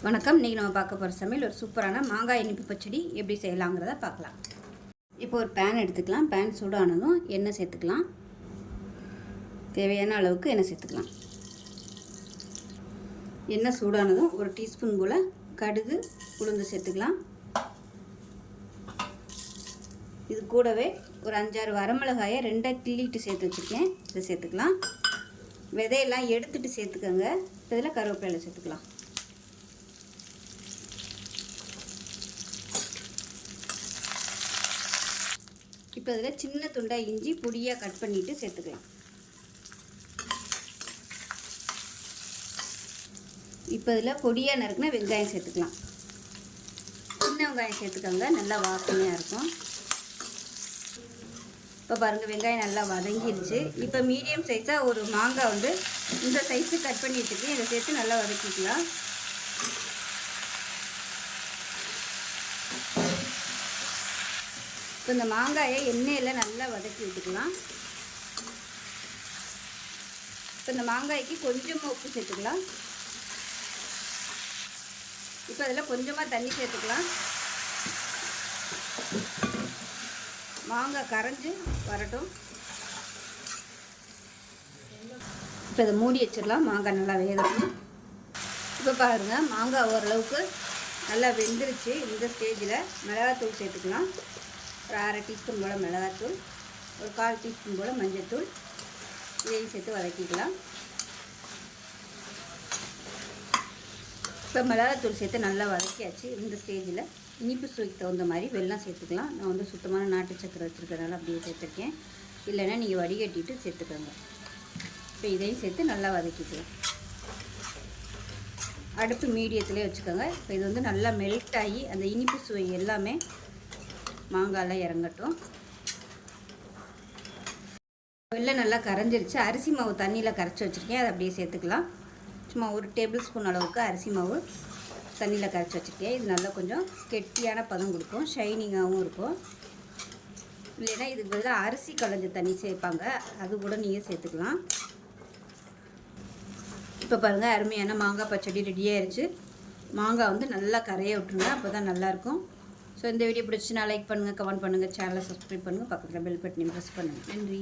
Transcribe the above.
வணக்கம். இன்றைக்கி நம்ம பார்க்க போகிற சமையல் ஒரு சூப்பரான மாங்காய் இனிப்பு பச்சடி எப்படி செய்யலாங்கிறத பார்க்கலாம். இப்போ ஒரு பேன் எடுத்துக்கலாம். பேன் சூடானதும் எண்ணெய் சேர்த்துக்கலாம். தேவையான அளவுக்கு எண்ணெய் சேர்த்துக்கலாம். எண்ணெய் சூடானதும் ஒரு டீஸ்பூன் போல் கடுகு உளுந்து சேர்த்துக்கலாம். இது கூடவே ஒரு 5-6 வரமிளகாயை 2 கிள்ளிட்டு சேர்த்து வச்சுருக்கேன். இதை சேர்த்துக்கலாம். விதையெல்லாம் எடுத்துகிட்டு சேர்த்துக்கோங்க. இதில் கருவேப்பிலை சேர்த்துக்கலாம். இப்போ இதில் சின்ன துண்டாக இஞ்சி பொடியாக கட் பண்ணிவிட்டு சேர்த்துக்கலாம். இப்போ இதில் பொடியாக நறுக்குனா வெங்காயம் சேர்த்துக்கலாம். சின்ன வெங்காயம் சேர்த்துக்கோங்க, நல்லா வாசனையாக இருக்கும். இப்போ பாருங்கள், வெங்காயம் நல்லா வதங்கிடுச்சு. இப்போ மீடியம் சைஸாக ஒரு மாங்காய் இந்த சைஸு கட் பண்ணி வச்சுருக்கேன். இதை சேர்த்து நல்லா வதக்கிக்கலாம். இப்போ இந்த மாங்காயை எண்ணெயில் நல்லா வதக்கி விட்டுக்கலாம். இப்போ இந்த மாங்காய்க்கு கொஞ்சமாக உப்பு சேர்த்துக்கலாம். இப்போ அதில் கொஞ்சமாக தண்ணி சேர்த்துக்கலாம். மாங்காய் கரைஞ்சி வரட்டும். இப்போ இதை மூடி வச்சிடலாம். மாங்காய் நல்லா வேகட்டும். இப்போ பாருங்கள், மாங்காய் ஓரளவுக்கு நல்லா வெந்துருச்சு. இந்த ஸ்டேஜில் மிளகாத்தூள் சேர்த்துக்கலாம். ஒரு 1/2 டீஸ்பூன் போல் மிளகாத்தூள், ஒரு 1/4 டீஸ்பூன் போல் மஞ்சள்தூள், இதையும் சேர்த்து வதக்கிக்கலாம். இப்போ மிளகாத்தூள் சேர்த்து நல்லா வதக்கியாச்சு. இந்த ஸ்டேஜில் இனிப்பு சுவைக்கு தகுந்த மாதிரி வெல்லம் சேர்த்துக்கலாம். நான் சுத்தமான நாட்டு சக்கரை வச்சுருக்கிறதுனால அப்படியே சேர்த்துருக்கேன். இல்லைன்னா நீங்கள் வடிகட்டிட்டு சேர்த்துக்கோங்க. இப்போ இதையும் சேர்த்து நல்லா வதக்கிக்கலாம். அடுப்பு மீடியத்திலே வச்சுக்கோங்க. இப்போ இது நல்லா மெல்ட் ஆகி அந்த இனிப்பு சுவை எல்லாமே மாங்காயில் இறங்கட்டும். வெல்லம் நல்லா கரைஞ்சிருச்சு. அரிசி மாவு தண்ணியில் கரைச்சி வச்சுருக்கேன். அதை அப்படியே சேர்த்துக்கலாம். சும்மா 1 டேபிள் ஸ்பூன் அளவுக்கு அரிசி மாவு தண்ணியில் கரைச்சி வச்சுருக்கேன். இது நல்லா கொஞ்சம் கெட்டியான பதம் கொடுக்கும், ஷைனிங்காகவும் இருக்கும். இல்லைன்னா இதுக்கு பதிலாக அரிசி களைஞ்ச தண்ணி சேர்ப்பாங்க, அது கூட நீங்கள் சேர்த்துக்கலாம். இப்போ பாருங்கள், அருமையான மாங்காய் பச்சடி ரெடியாகிடுச்சு. மாங்காய் நல்லா கரைய விட்டுருங்க, அப்போ தான் நல்லாயிருக்கும். ஸோ இந்த வீடியோ பிடிச்சினா லைக் பண்ணுங்கள், கமெண்ட் பண்ணுங்கள், சேனலை சப்ஸ்கிரைப் பண்ணுங்கள், பக்கத்தில் பெல் பட்டனையும் ப்ரெஸ் பண்ணுங்கள். நன்றி.